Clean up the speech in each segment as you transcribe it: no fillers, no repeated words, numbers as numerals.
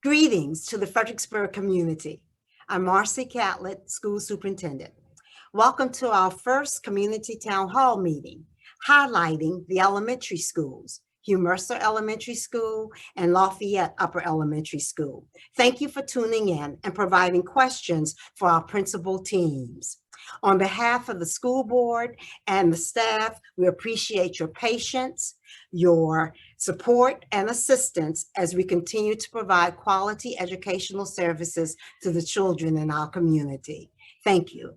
Greetings to the Fredericksburg community. I'm Marcy Catlett, School Superintendent. Welcome to our first Community Town Hall meeting, highlighting the elementary schools, Hugh Mercer Elementary School and Lafayette Upper Elementary School. Thank you for tuning in and providing questions for our principal teams. On behalf of the school board and the staff, we appreciate your patience, your support, and assistance as we continue to provide quality educational services to the children in our community. Thank you.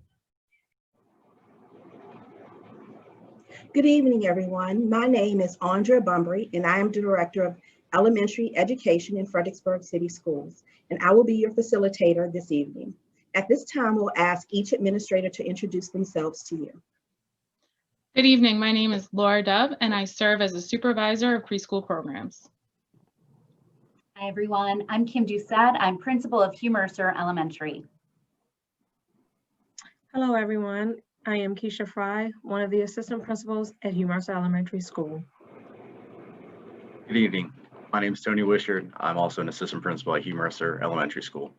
Good evening, everyone. My name is Andrea Bumbry, and I am the Director of Elementary Education in Fredericksburg City Schools, and I will be your facilitator this evening. At this time, we'll ask each administrator to introduce themselves to you. Good evening. My name is Laura Dove, and I serve as a supervisor of preschool programs. Hi, everyone. I'm Kim Doucette. I'm principal of Hugh Mercer Elementary. Hello, everyone. I am Keisha Fry, one of the assistant principals at Hugh Mercer Elementary School. Good evening. My name is Tony Wishart. I'm also an assistant principal at Hugh Mercer Elementary School.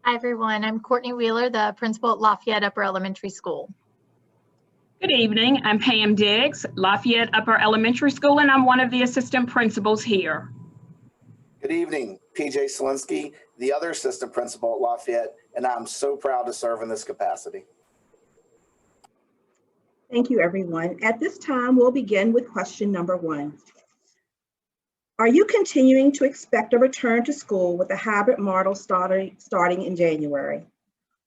Hi, everyone. I'm Courtney Wheeler, the principal at Lafayette Upper Elementary School. Good evening. I'm Pam Diggs, Lafayette Upper Elementary School, and I'm one of the assistant principals here. Good evening. PJ Selinsky, the other assistant principal at Lafayette, and I'm so proud to serve in this capacity. Thank you, everyone. At this time, we'll begin with question number 1. Are you continuing to expect a return to school with a hybrid model starting in January?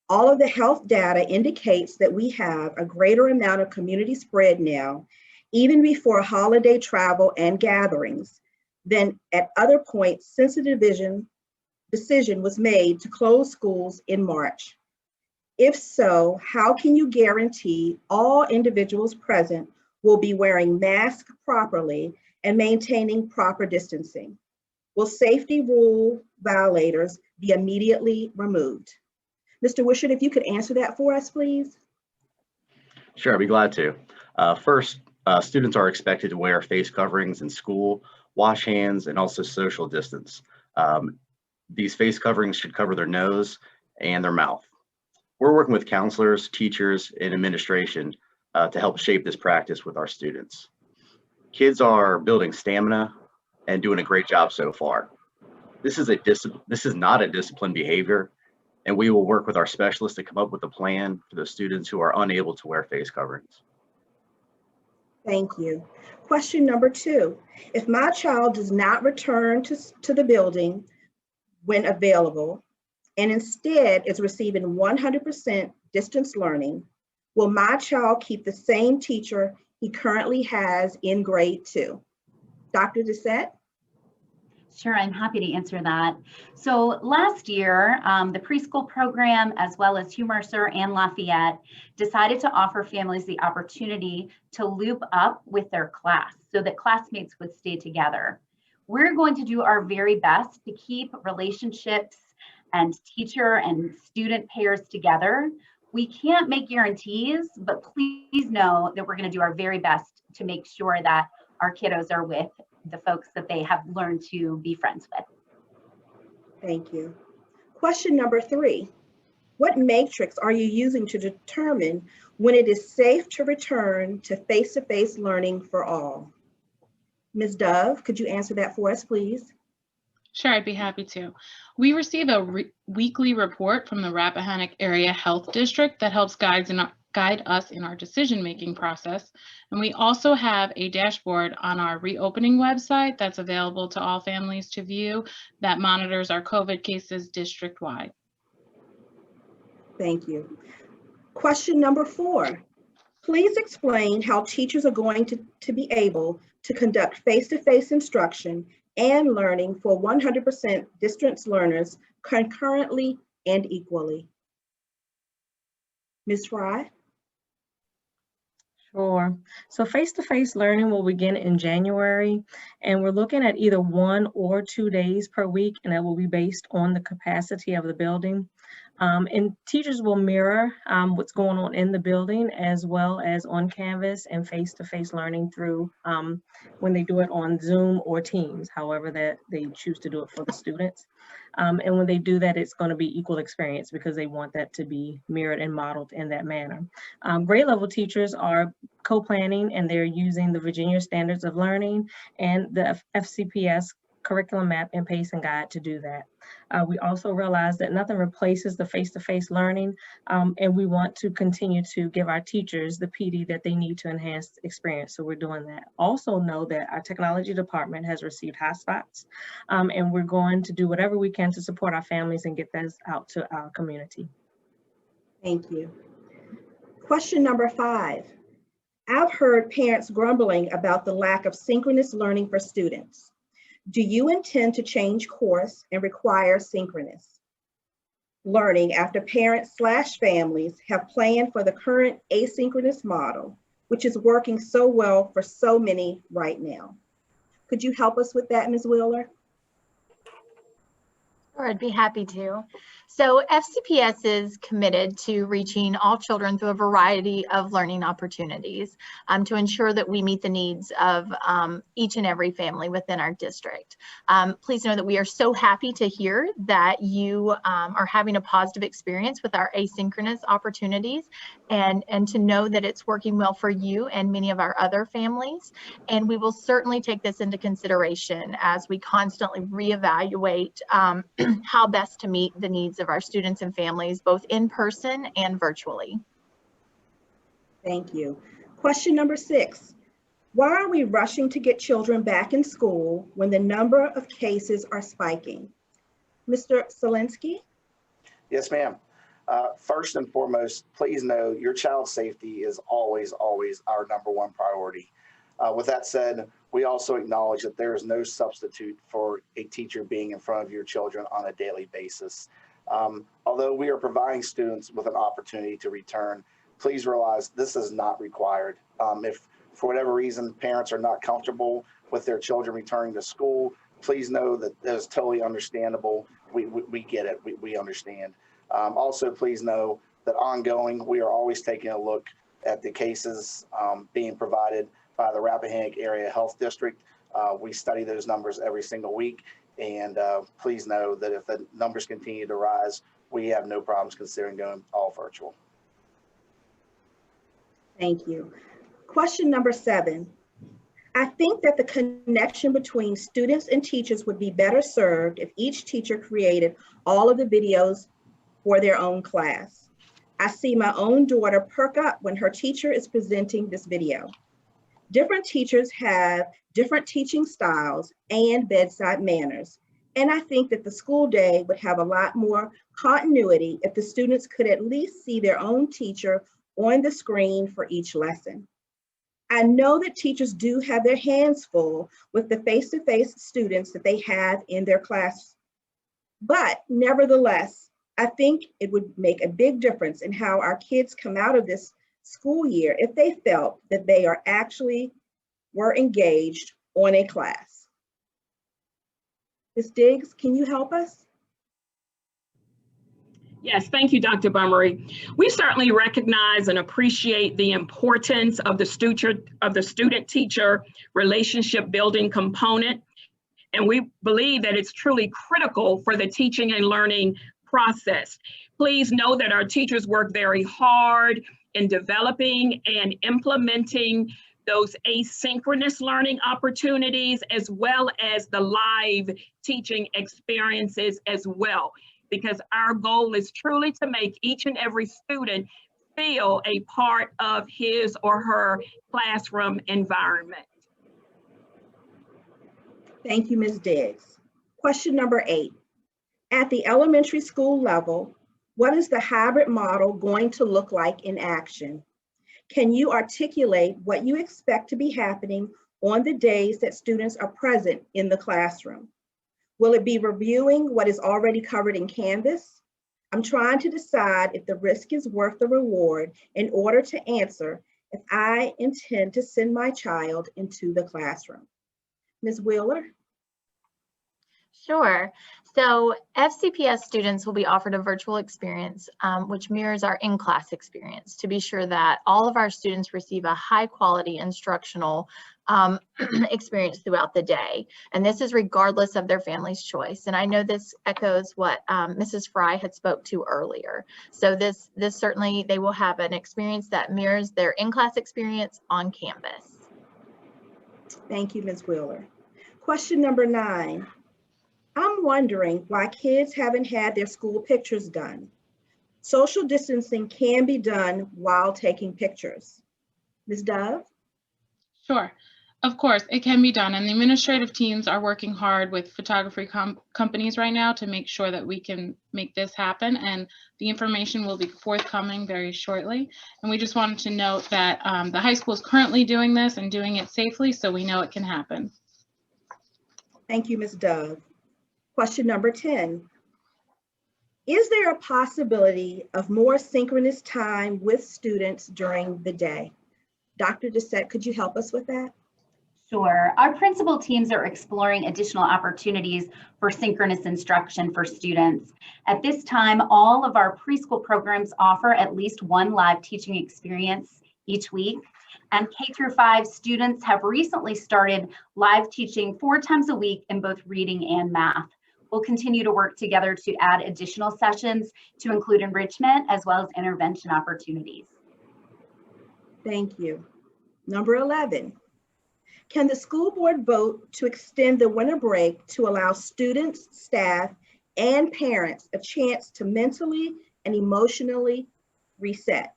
All of the health data indicates that we have a greater amount of community spread now, even before holiday travel and gatherings, than at other points since the decision was made to close schools in March. If so, how can you guarantee all individuals present will be wearing masks properly and maintaining proper distancing? Will safety rule violators be immediately removed? Mr. Wishart, if you could answer that for us, please. Sure, I'd be glad to. First, students are expected to wear face coverings in school, wash hands, and also social distance. These face coverings should cover their nose and their mouth. We're working with counselors, teachers, and administration to help shape this practice with our students. Kids are building stamina and doing a great job so far. This is not a disciplined behavior, and we will work with our specialists to come up with a plan for the students who are unable to wear face coverings. Thank you. Question number 2. If my child does not return to the building when available, and instead is receiving 100% distance learning, will my child keep the same teacher he currently has in grade 2? Dr. Doucette? Sure, I'm happy to answer that. So last year, the preschool program, as well as Hugh Mercer and Lafayette, decided to offer families the opportunity to loop up with their class so that classmates would stay together. We're going to do our very best to keep relationships and teacher and student pairs together. We can't make guarantees, but please know that we're going to do our very best to make sure that our kiddos are with the folks that they have learned to be friends with. Thank you. Question number 3. What matrix are you using to determine when it is safe to return to face-to-face learning for all? Ms. Dove, could you answer that for us, please? Sure, I'd be happy to. We receive a weekly report from the Rappahannock Area Health District that helps guide us in our decision-making process. And we also have a dashboard on our reopening website that's available to all families to view that monitors our COVID cases district-wide. Thank you. Question number 4. Please explain how teachers are going to be able to conduct face-to-face instruction and learning for 100% distance learners concurrently and equally. Ms. Fry? Sure. So face-to-face learning will begin in January, and we're looking at either 1 or 2 days per week, and that will be based on the capacity of the building. And teachers will mirror what's going on in the building as well as on Canvas and face-to-face learning through when they do it on Zoom or Teams, however that they choose to do it for the students. And when they do that, it's going to be equal experience because they want that to be mirrored and modeled in that manner. Grade level teachers are co-planning and they're using the Virginia Standards of Learning and the FCPS curriculum map and pacing guide to do that. We also realize that nothing replaces the face-to-face learning, and we want to continue to give our teachers the PD that they need to enhance the experience, so we're doing that. Also know that our technology department has received hotspots, and we're going to do whatever we can to support our families and get those out to our community. Thank you. Question number 5. I've heard parents grumbling about the lack of synchronous learning for students. Do you intend to change course and require synchronous learning after parents/families have planned for the current asynchronous model, which is working so well for so many right now? Could you help us with that, Ms. Wheeler? Sure, I'd be happy to. So FCPS is committed to reaching all children through a variety of learning opportunities to ensure that we meet the needs of each and every family within our district. Please know that we are so happy to hear that you are having a positive experience with our asynchronous opportunities and to know that it's working well for you and many of our other families. And we will certainly take this into consideration as we constantly reevaluate how best to meet the needs of our students and families, both in person and virtually. Thank you. Question number 6. Why are we rushing to get children back in school when the number of cases are spiking? Mr. Solinsky? Yes, ma'am. First and foremost, please know your child's safety is always, always our #1 priority. With that said, we also acknowledge that there is no substitute for a teacher being in front of your children on a daily basis. Although we are providing students with an opportunity to return, please realize this is not required. If for whatever reason parents are not comfortable with their children returning to school, please know that that is totally understandable. We get it, we understand. Also, please know that ongoing, we are always taking a look at the cases being provided by the Rappahannock Area Health District. We study those numbers every single week, and please know that if the numbers continue to rise, we have no problems considering going all virtual. Thank you. Question number 7. I think that the connection between students and teachers would be better served if each teacher created all of the videos for their own class. I see my own daughter perk up when her teacher is presenting this video. Different teachers have different teaching styles and bedside manners, and I think that the school day would have a lot more continuity if the students could at least see their own teacher on the screen for each lesson. I know that teachers do have their hands full with the face-to-face students that they have in their class, but nevertheless, I think it would make a big difference in how our kids come out of this school year if they felt that they are actually were engaged on a class. Ms. Diggs, can you help us? Yes, thank you, Dr. Bummery. We certainly recognize and appreciate the importance of the student-teacher relationship building component, and we believe that it's truly critical for the teaching and learning process. Please know that our teachers work very hard in developing and implementing those asynchronous learning opportunities as well as the live teaching experiences as well, because our goal is truly to make each and every student feel a part of his or her classroom environment. Thank you, Ms. Diggs. Question number 8. At the elementary school level, what is the hybrid model going to look like in action? Can you articulate what you expect to be happening on the days that students are present in the classroom? Will it be reviewing what is already covered in Canvas? I'm trying to decide if the risk is worth the reward in order to answer if I intend to send my child into the classroom. Ms. Wheeler? Sure. So FCPS students will be offered a virtual experience, which mirrors our in-class experience to be sure that all of our students receive a high-quality instructional experience throughout the day. And this is regardless of their family's choice. And I know this echoes what Mrs. Fry had spoke to earlier. So this certainly, they will have an experience that mirrors their in-class experience on campus. Thank you, Ms. Wheeler. Question number 9. I'm wondering why kids haven't had their school pictures done. Social distancing can be done while taking pictures. Ms. Dove? Sure. Of course, it can be done, and the administrative teams are working hard with photography companies right now to make sure that we can make this happen, and the information will be forthcoming very shortly. And we just wanted to note that the high school is currently doing this and doing it safely, so we know it can happen. Thank you, Ms. Dove. Question number 10. Is there a possibility of more synchronous time with students during the day? Dr. Doucette, could you help us with that? Sure. Our principal teams are exploring additional opportunities for synchronous instruction for students. At this time, all of our preschool programs offer at least one live teaching experience each week. And K-5 students have recently started live teaching 4 times a week in both reading and math. We'll continue to work together to add additional sessions to include enrichment as well as intervention opportunities. Thank you. Number 11. Can the school board vote to extend the winter break to allow students, staff, and parents a chance to mentally and emotionally reset?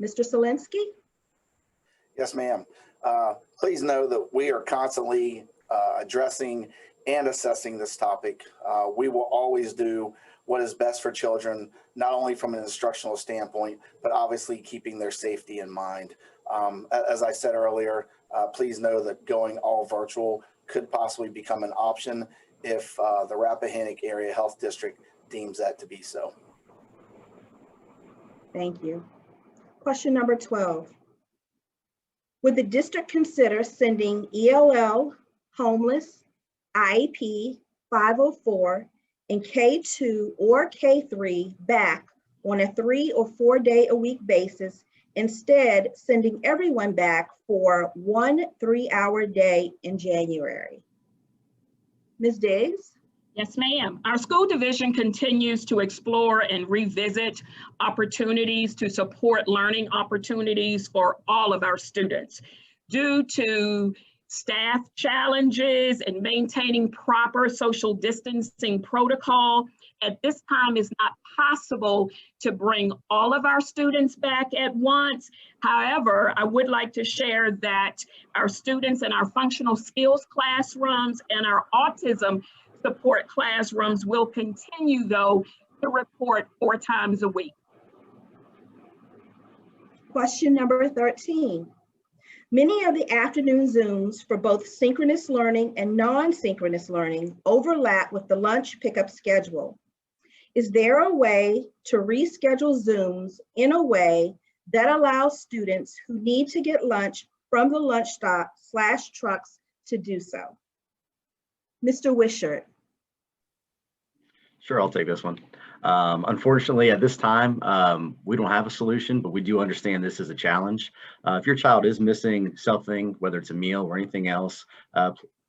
Mr. Solinsky? Yes, ma'am. Please know that we are constantly addressing and assessing this topic. We will always do what is best for children, not only from an instructional standpoint, but obviously keeping their safety in mind. As I said earlier, please know that going all virtual could possibly become an option if the Rappahannock Area Health District deems that to be so. Thank you. Question number 12. Would the district consider sending ELL, homeless, IEP 504, and K2 or K3 back on a 3 or 4 day a week basis, instead sending everyone back for 1 3-hour day in January? Ms. Diggs? Yes, ma'am. Our school division continues to explore and revisit opportunities to support learning opportunities for all of our students. Due to staff challenges and maintaining proper social distancing protocol, at this time it's not possible to bring all of our students back at once. However, I would like to share that our students in our functional skills classrooms and our autism support classrooms will continue, though, to report 4 times a week. Question number 13. Many of the afternoon Zooms for both synchronous learning and non-synchronous learning overlap with the lunch pickup schedule. Is there a way to reschedule Zooms in a way that allows students who need to get lunch from the lunch stop/trucks to do so? Mr. Wishart. Sure, I'll take this one. Unfortunately, at this time, we don't have a solution, but we do understand this is a challenge. If your child is missing something, whether it's a meal or anything else,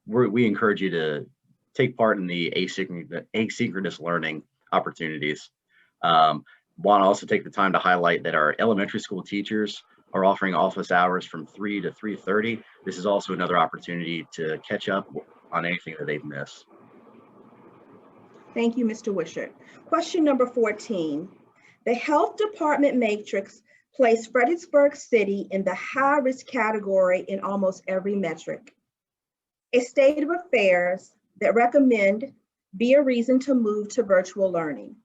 we encourage you to take part in the asynchronous learning opportunities. Want to also take the time to highlight that our elementary school teachers are offering office hours from 3 to 3:30. This is also another opportunity to catch up on anything that they've missed. Thank you, Mr. Wishart. Question number 14. The health department matrix placed Fredericksburg City in the high-risk category in almost every metric. A state of affairs that recommend be a reason to move to virtual learning.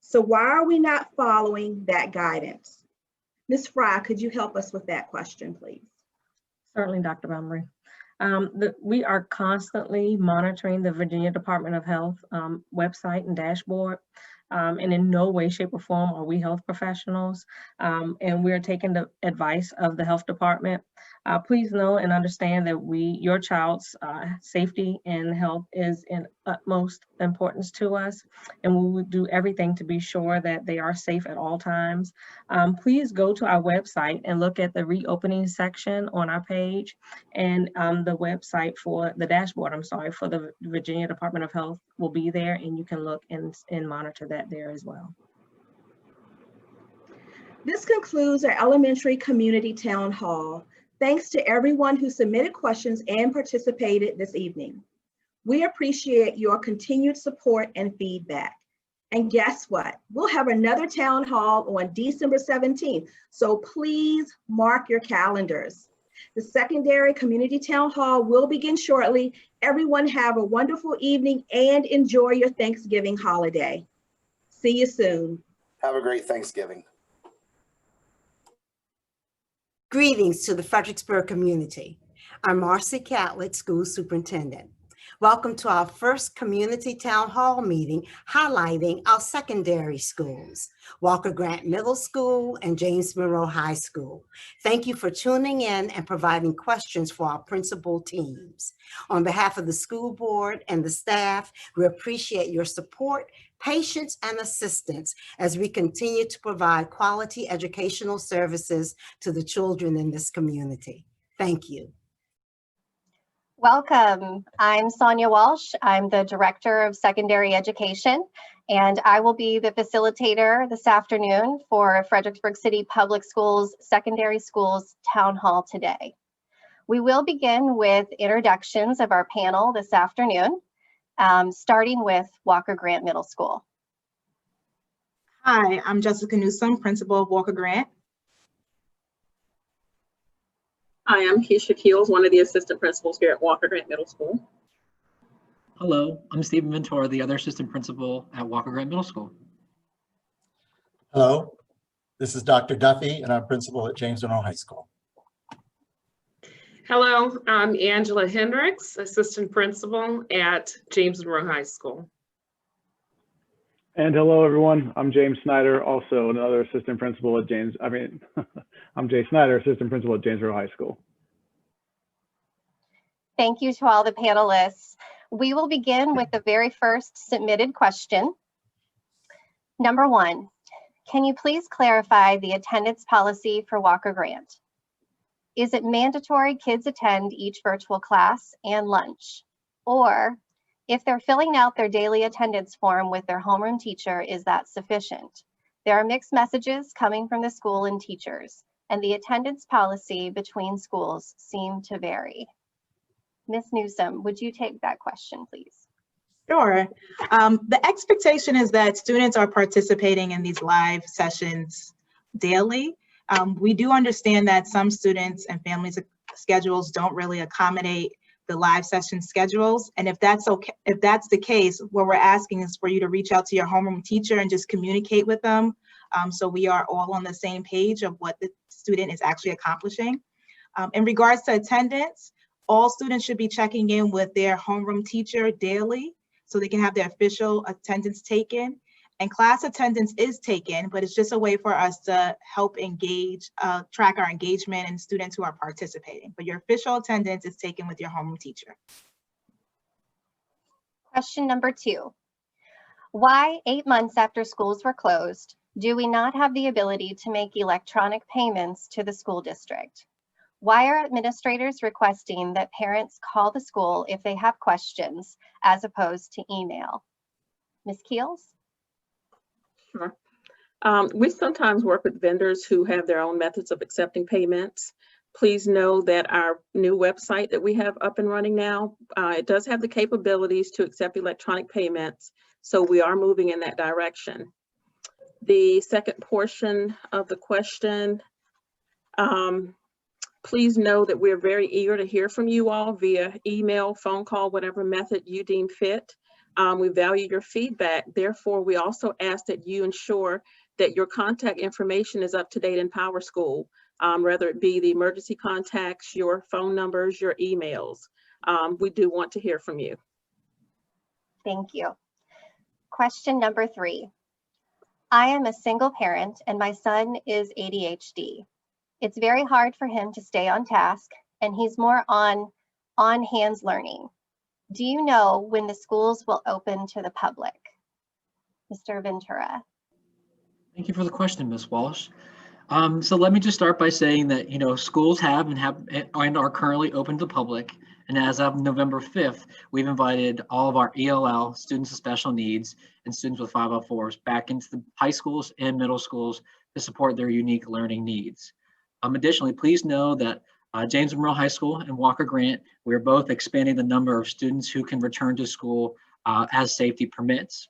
So why are we not following that guidance? Ms. Fry, could you help us with that question, please? Certainly, Dr. Montgomery. We are constantly monitoring the Virginia Department of Health website and dashboard. And in no way, shape, or form are we health professionals. And we're taking the advice of the health department. Please know and understand that your child's safety and health is in utmost importance to us, and we will do everything to be sure that they are safe at all times. Please go to our website and look at the reopening section on our page, and the website for the dashboard, for the Virginia Department of Health will be there, and you can look and monitor that there as well. This concludes our elementary community town hall. Thanks to everyone who submitted questions and participated this evening. We appreciate your continued support and feedback. And guess what? We'll have another town hall on December 17th, so please mark your calendars. The secondary community town hall will begin shortly. Everyone have a wonderful evening and enjoy your Thanksgiving holiday. See you soon. Have a great Thanksgiving. Greetings to the Fredericksburg community. I'm Marcy Catlett, School Superintendent. Welcome to our first community town hall meeting highlighting our secondary schools, Walker Grant Middle School and James Monroe High School. Thank you for tuning in and providing questions for our principal teams. On behalf of the school board and the staff, we appreciate your support, patience, and assistance as we continue to provide quality educational services to the children in this community. Thank you. Welcome. I'm Sonia Walsh. I'm the Director of Secondary Education, and I will be the facilitator this afternoon for Fredericksburg City Public Schools Secondary Schools Town Hall today. We will begin with introductions of our panel this afternoon, starting with Walker Grant Middle School. Hi, I'm Jessica Newsom, Principal of Walker Grant. Hi, I'm Keisha Keels, one of the assistant principals here at Walker Grant Middle School. Hello, I'm Stephen Ventura, the other assistant principal at Walker Grant Middle School. Hello, this is Dr. Duffy, and I'm principal at James Monroe High School. Hello, I'm Angela Hendricks, assistant principal at James Monroe High School. And hello, everyone. I'm James Snyder, also another assistant principal at I'm Jay Snyder, assistant principal at James Monroe High School. Thank you to all the panelists. We will begin with the very first submitted question. Number 1, can you please clarify the attendance policy for Walker Grant? Is it mandatory kids attend each virtual class and lunch? Or if they're filling out their daily attendance form with their homeroom teacher, is that sufficient? There are mixed messages coming from the school and teachers, and the attendance policy between schools seem to vary. Ms. Newsom, would you take that question, please? Sure. The expectation is that students are participating in these live sessions daily. We do understand that some students and families' schedules don't really accommodate the live session schedules. And if that's okay, if that's the case, what we're asking is for you to reach out to your homeroom teacher and just communicate with them. So we are all on the same page of what the student is actually accomplishing. In regards to attendance, all students should be checking in with their homeroom teacher daily so they can have their official attendance taken. And class attendance is taken, but it's just a way for us to help engage, track our engagement and students who are participating. But your official attendance is taken with your homeroom teacher. Question number 2. Why 8 months after schools were closed, do we not have the ability to make electronic payments to the school district? Why are administrators requesting that parents call the school if they have questions as opposed to email? Ms. Keels? Sure. We sometimes work with vendors who have their own methods of accepting payments. Please know that our new website that we have up and running now, it does have the capabilities to accept electronic payments. So we are moving in that direction. The second portion of the question, please know that we're very eager to hear from you all via email, phone call, whatever method you deem fit. We value your feedback. Therefore, we also ask that you ensure that your contact information is up to date in PowerSchool, whether it be the emergency contacts, your phone numbers, your emails. We do want to hear from you. Thank you. Question number 3. I am a single parent and my son is ADHD. It's very hard for him to stay on task and he's more on hands learning. Do you know when the schools will open to the public? Mr. Ventura. Thank you for the question, Ms. Walsh. So let me just start by saying that, schools have and are currently open to the public. And as of November 5th, we've invited all of our ELL, students with special needs, and students with 504s back into the high schools and middle schools to support their unique learning needs. Additionally, please know that James Monroe High School and Walker Grant, we're both expanding the number of students who can return to school as safety permits.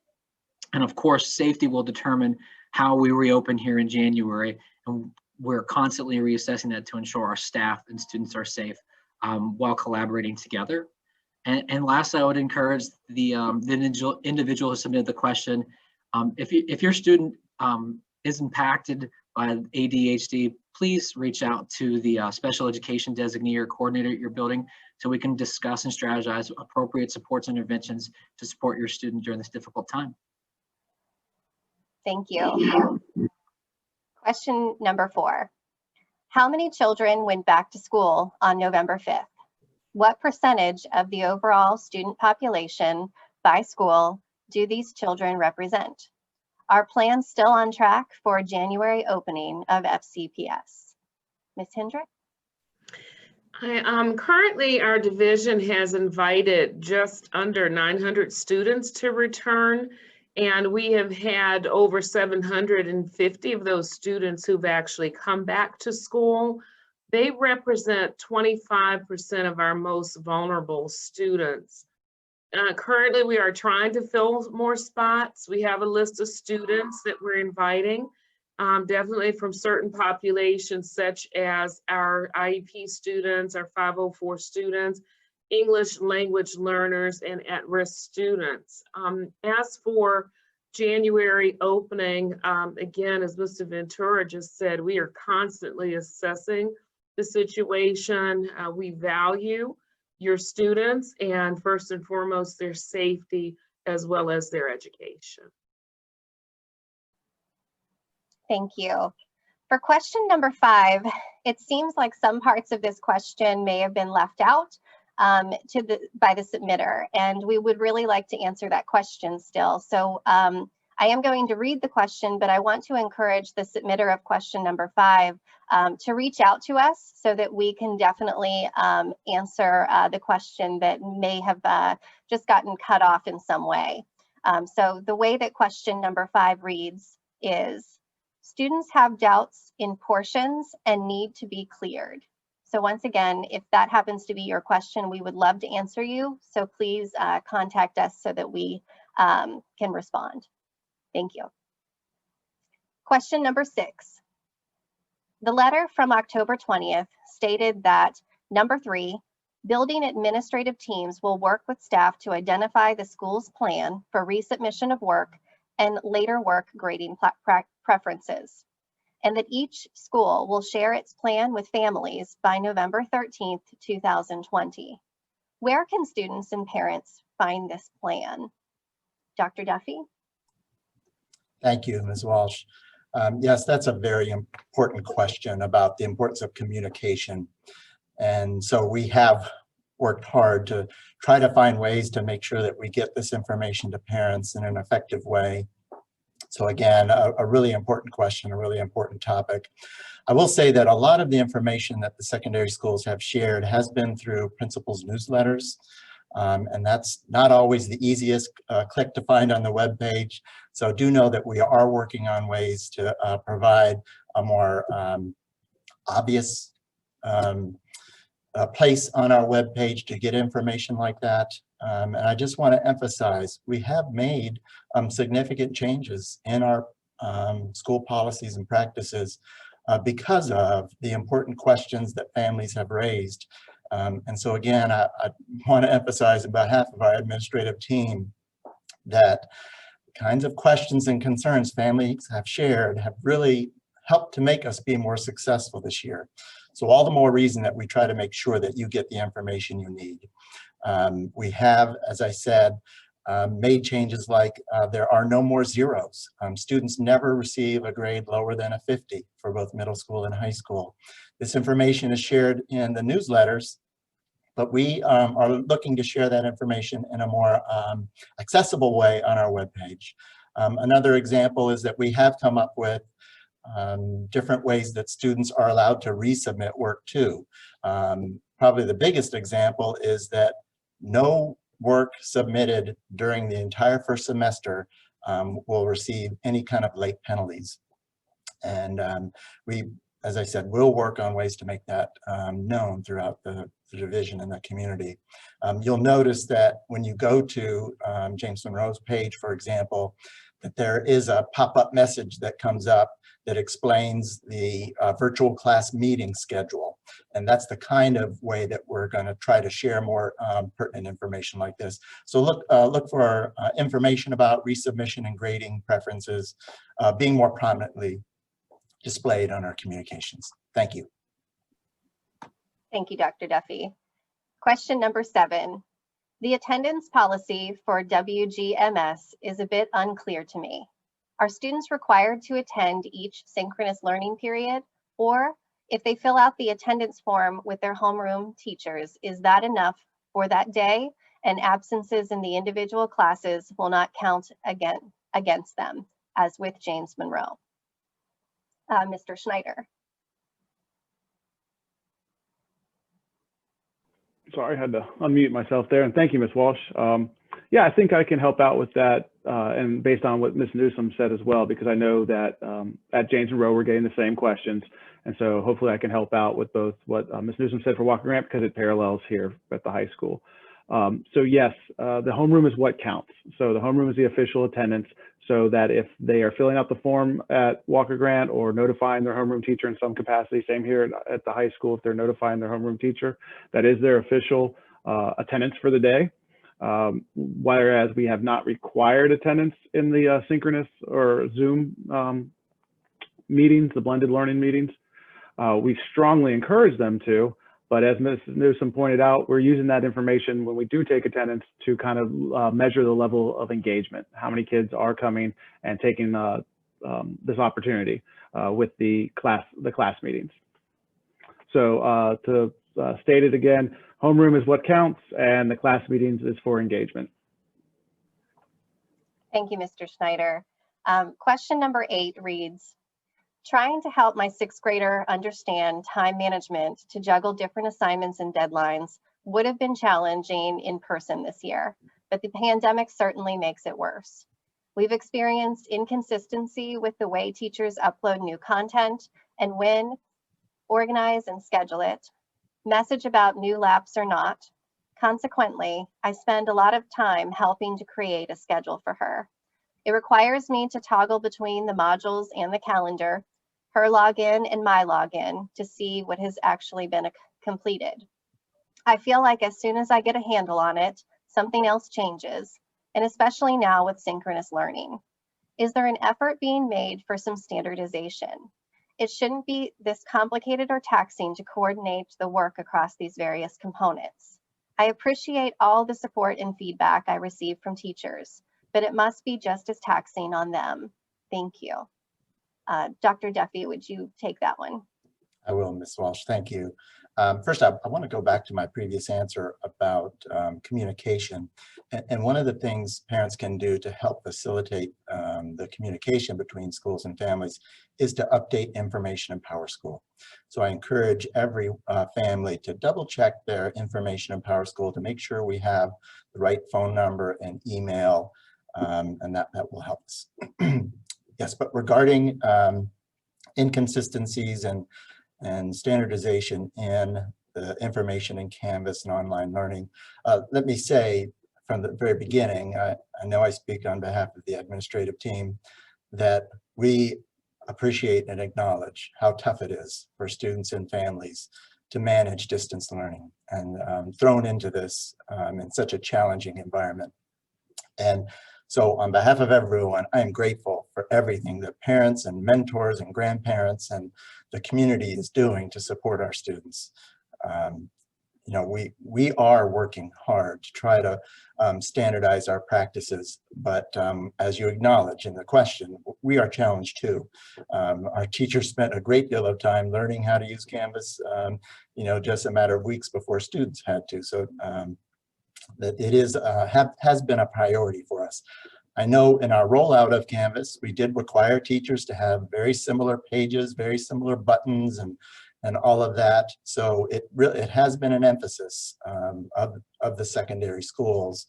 And of course, safety will determine how we reopen here in January. And we're constantly reassessing that to ensure our staff and students are safe while collaborating together. And last, I would encourage the individual who submitted the question, if your student is impacted by ADHD, please reach out to the special education designee or coordinator at your building so we can discuss and strategize appropriate supports and interventions to support your student during this difficult time. Thank you. Question number 4. How many children went back to school on November 5th? What percentage of the overall student population by school do these children represent? Are plans still on track for January opening of FCPS? Ms. Hendrick? Currently, our division has invited just under 900 students to return, and we have had over 750 of those students who've actually come back to school. They represent 25% of our most vulnerable students. Currently, we are trying to fill more spots. We have a list of students that we're inviting, definitely from certain populations such as our IEP students, our 504 students, English language learners, and at-risk students. As for January opening, again, as Mr. Ventura just said, we are constantly assessing the situation. We value your students and first and foremost their safety as well as their education. Thank you. For question number 5, it seems like some parts of this question may have been left out by the submitter, and we would really like to answer that question still. So I am going to read the question, but I want to encourage the submitter of question number 5 to reach out to us so that we can definitely answer the question that may have just gotten cut off in some way. So the way that question number 5 reads is, students have doubts in portions and need to be cleared. So once again, if that happens to be your question, we would love to answer you. So please contact us so that we can respond. Thank you. Question number 6. The letter from October 20th stated that number 3, building administrative teams will work with staff to identify the school's plan for resubmission of work and later work grading preferences, and that each school will share its plan with families by November 13th, 2020. Where can students and parents find this plan? Dr. Duffy? Thank you, Ms. Walsh. Yes, that's a very important question about the importance of communication. And so we have worked hard to try to find ways to make sure that we get this information to parents in an effective way. So again, a really important question, a really important topic. I will say that a lot of the information that the secondary schools have shared has been through principals' newsletters. And that's not always the easiest click to find on the web page. So do know that we are working on ways to provide a more obvious place on our web page to get information like that. And I just want to emphasize, we have made significant changes in our school policies and practices because of the important questions that families have raised. And so again, I want to emphasize on behalf of our administrative team that the kinds of questions and concerns families have shared have really helped to make us be more successful this year. So all the more reason that we try to make sure that you get the information you need. We have, as I said, made changes like there are no more zeros. Students never receive a grade lower than a 50 for both middle school and high school. This information is shared in the newsletters, but we are looking to share that information in a more accessible way on our webpage. Another example is that we have come up with different ways that students are allowed to resubmit work too. Probably the biggest example is that no work submitted during the entire first semester will receive any kind of late penalties. And we, as I said, will work on ways to make that known throughout the division and the community. You'll notice that when you go to James Monroe's page, for example, that there is a pop-up message that comes up that explains the virtual class meeting schedule. And that's the kind of way that we're going to try to share more pertinent information like this. So look for information about resubmission and grading preferences being more prominently displayed on our communications. Thank you. Thank you, Dr. Duffy. Question number 7. The attendance policy for WGMS is a bit unclear to me. Are students required to attend each synchronous learning period? Or if they fill out the attendance form with their homeroom teachers, is that enough for that day and absences in the individual classes will not count against them, as with James Monroe? Mr. Schneider. Sorry, I had to unmute myself there. And thank you, Ms. Walsh. Yeah, I think I can help out with that, and based on what Ms. Newsome said as well, because I know that at James Monroe, we're getting the same questions. And so hopefully I can help out with both what Ms. Newsome said for Walker Grant, because it parallels here at the high school. So yes, the homeroom is what counts. So the homeroom is the official attendance, so that if they are filling out the form at Walker Grant or notifying their homeroom teacher in some capacity, same here at the high school, if they're notifying their homeroom teacher, that is their official attendance for the day. Whereas we have not required attendance in the synchronous or Zoom meetings, the blended learning meetings. We strongly encourage them to, but as Ms. Newsome pointed out, we're using that information when we do take attendance to kind of measure the level of engagement, how many kids are coming and taking this opportunity with the class meetings. So to state it again, homeroom is what counts and the class meetings is for engagement. Thank you, Mr. Schneider. Question number 8 reads, trying to help my 6th grader understand time management to juggle different assignments and deadlines would have been challenging in person this year, but the pandemic certainly makes it worse. We've experienced inconsistency with the way teachers upload new content and when, organize and schedule it, message about new laps or not. Consequently, I spend a lot of time helping to create a schedule for her. It requires me to toggle between the modules and the calendar, her login and my login, to see what has actually been completed. I feel like as soon as I get a handle on it, something else changes, and especially now with synchronous learning. Is there an effort being made for some standardization? It shouldn't be this complicated or taxing to coordinate the work across these various components. I appreciate all the support and feedback I receive from teachers, but it must be just as taxing on them. Thank you. Dr. Duffy, would you take that one? I will, Ms. Walsh, thank you. First, I want to go back to my previous answer about communication. And one of the things parents can do to help facilitate the communication between schools and families is to update information in PowerSchool. So I encourage every family to double check their information in PowerSchool to make sure we have the right phone number and email, and that will help us. Yes, but regarding inconsistencies and standardization in the information in Canvas and online learning, let me say from the very beginning, I know I speak on behalf of the administrative team, that we appreciate and acknowledge how tough it is for students and families to manage distance learning and thrown into this in such a challenging environment. And so on behalf of everyone, I am grateful for everything that parents and mentors and grandparents and the community is doing to support our students. we are working hard to try to standardize our practices, but as you acknowledge in the question, we are challenged too. Our teachers spent a great deal of time learning how to use Canvas, just a matter of weeks before students had to. So that it is has been a priority for us. I know in our rollout of Canvas, we did require teachers to have very similar pages, very similar buttons, and all of that. So it has been an emphasis of the secondary schools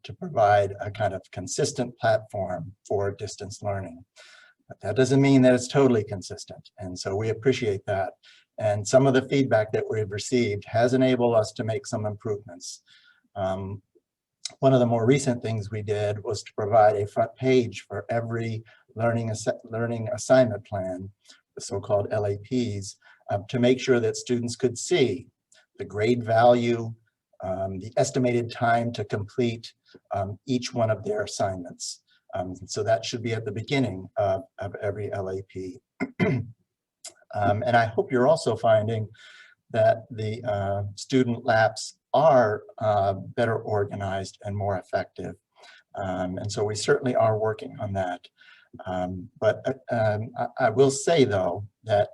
to provide a kind of consistent platform for distance learning. But that doesn't mean that it's totally consistent. And so we appreciate that. And some of the feedback that we've received has enabled us to make some improvements. One of the more recent things we did was to provide a front page for every learning assignment plan, the so-called LAPs, to make sure that students could see the grade value, the estimated time to complete each one of their assignments. So that should be at the beginning of every LAP. And I hope you're also finding that the student laps are better organized and more effective. And so we certainly are working on that. But I will say, though, that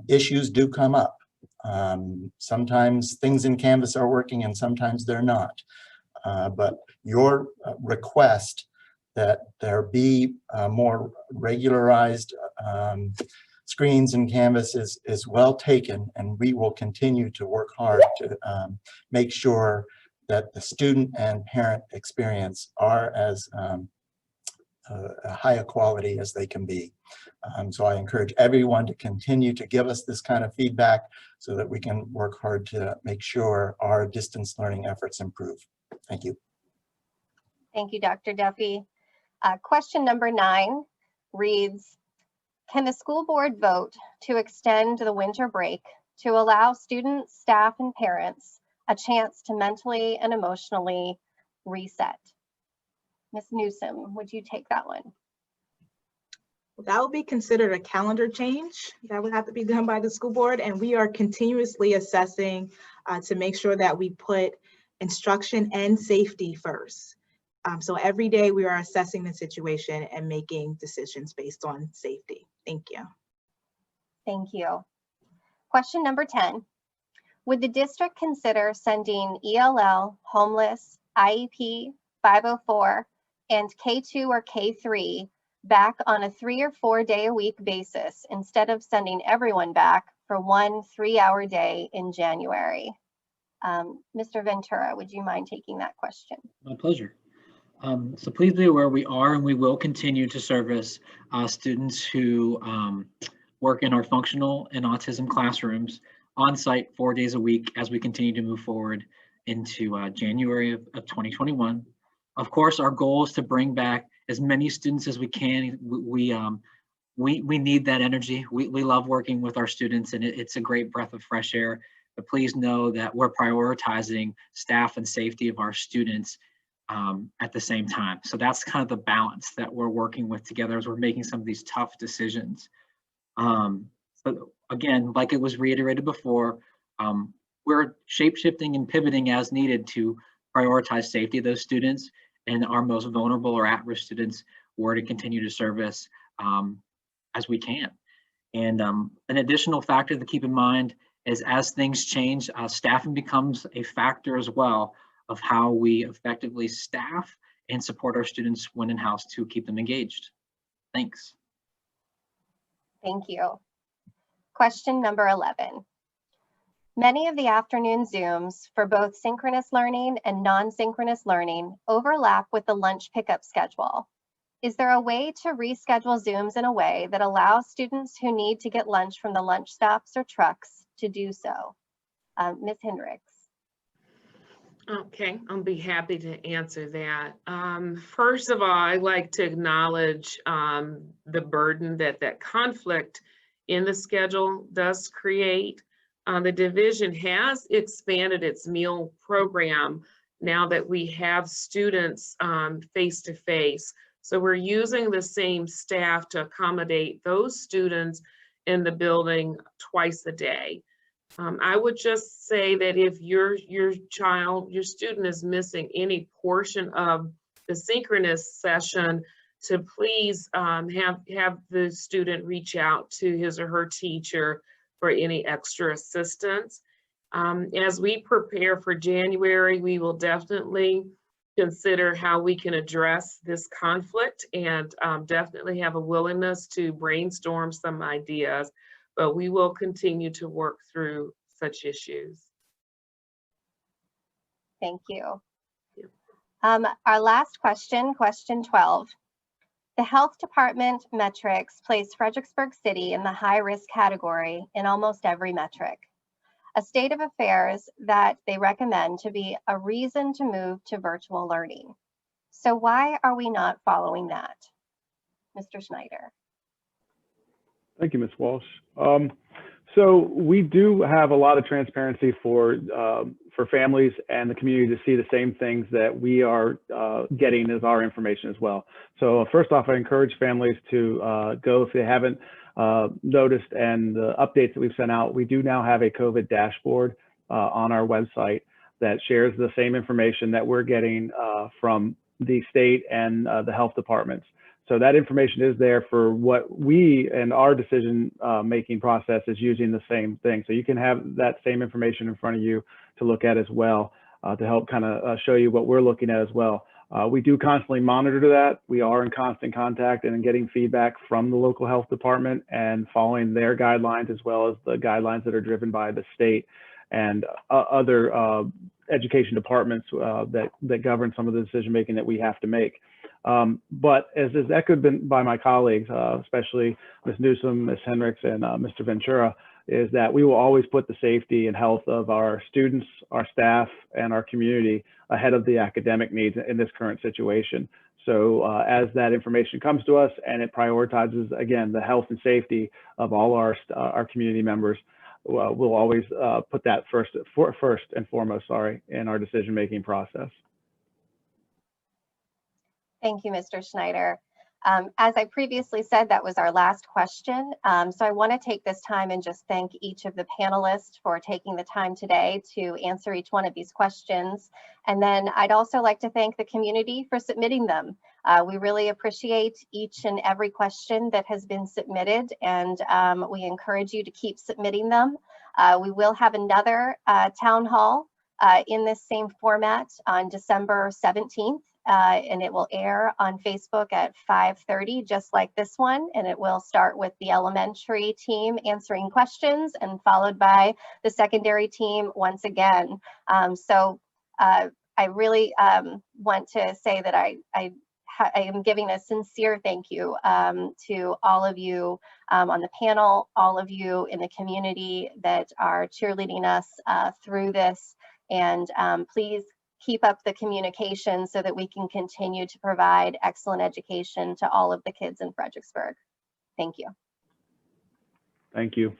issues do come up. Sometimes things in Canvas are working and sometimes they're not. But your request that there be more regularized screens in Canvas is well taken, and we will continue to work hard to make sure that the student and parent experience are as high a quality as they can be. So I encourage everyone to continue to give us this kind of feedback so that we can work hard to make sure our distance learning efforts improve. Thank you. Thank you, Dr. Duffy. Question number 9 reads, can the school board vote to extend the winter break to allow students, staff, and parents a chance to mentally and emotionally reset? Ms. Newsom, would you take that one? That would be considered a calendar change. That would have to be done by the school board, and we are continuously assessing to make sure that we put instruction and safety first. So every day we are assessing the situation and making decisions based on safety. Thank you. Thank you. Question number 10. Would the district consider sending ELL, homeless, IEP, 504, and K2 or K3 back on a 3 or 4 day a week basis instead of sending everyone back for 1 3-hour day in January? Mr. Ventura, would you mind taking that question? My pleasure. So please be aware we are and we will continue to service students who work in our functional and autism classrooms on site 4 days a week as we continue to move forward into January of 2021. Of course, our goal is to bring back as many students as we can. We need that energy. We love working with our students, and it's a great breath of fresh air. But please know that we're prioritizing staff and safety of our students at the same time. So that's kind of the balance that we're working with together as we're making some of these tough decisions. But again, like it was reiterated before, we're shape-shifting and pivoting as needed to prioritize safety of those students, and our most vulnerable or at-risk students we're to continue to service as we can. And an additional factor to keep in mind is as things change, staffing becomes a factor as well of how we effectively staff and support our students when in-house to keep them engaged. Thanks. Thank you. Question number 11. Many of the afternoon Zooms for both synchronous learning and non-synchronous learning overlap with the lunch pickup schedule. Is there a way to reschedule Zooms in a way that allows students who need to get lunch from the lunch stops or trucks to do so? Ms. Hendricks. Okay, I'll be happy to answer that. First of all, I'd like to acknowledge the burden that conflict in the schedule does create. The division has expanded its meal program now that we have students face-to-face. So we're using the same staff to accommodate those students in the building twice a day. I would just say that if your student is missing any portion of the synchronous session, to please have the student reach out to his or her teacher for any extra assistance. As we prepare for January, we will definitely consider how we can address this conflict, and definitely have a willingness to brainstorm some ideas, but we will continue to work through such issues. Thank you. Our last question, question 12. The health department metrics place Fredericksburg City in the high risk category in almost every metric. A state of affairs that they recommend to be a reason to move to virtual learning. So why are we not following that? Mr. Schneider. Thank you, Ms. Walsh. So we do have a lot of transparency for families and the community to see the same things that we are getting as our information as well. So first off, I encourage families to go if they haven't noticed, and the updates that we've sent out. We do now have a COVID dashboard on our website that shares the same information that we're getting from the state and the health departments. So that information is there for what we and our decision making process is using the same thing. So you can have that same information in front of you to look at as well, to help kind of show you what we're looking at as well. We do constantly monitor that. We are in constant contact and getting feedback from the local health department and following their guidelines, as well as the guidelines that are driven by the state and other education departments that govern some of the decision making that we have to make. But as is echoed by my colleagues, especially Ms. Newsom, Ms. Hendricks, and Mr. Ventura, is that we will always put the safety and health of our students, our staff, and our community ahead of the academic needs in this current situation. So as that information comes to us and it prioritizes, again, the health and safety of all our community members, we'll always put that first and foremost, in our decision-making process. Thank you, Mr. Schneider. As I previously said, that was our last question. So I want to take this time and just thank each of the panelists for taking the time today to answer each one of these questions. And then I'd also like to thank the community for submitting them. We really appreciate each and every question that has been submitted, and we encourage you to keep submitting them. We will have another town hall in this same format on December 17th. And it will air on Facebook at 5:30, just like this one. And it will start with the elementary team answering questions and followed by the secondary team once again. So I really want to say that I am giving a sincere thank you to all of you on the panel, all of you in the community that are cheerleading us through this. And please keep up the communication so that we can continue to provide excellent education to all of the kids in Fredericksburg. Thank you. Thank you.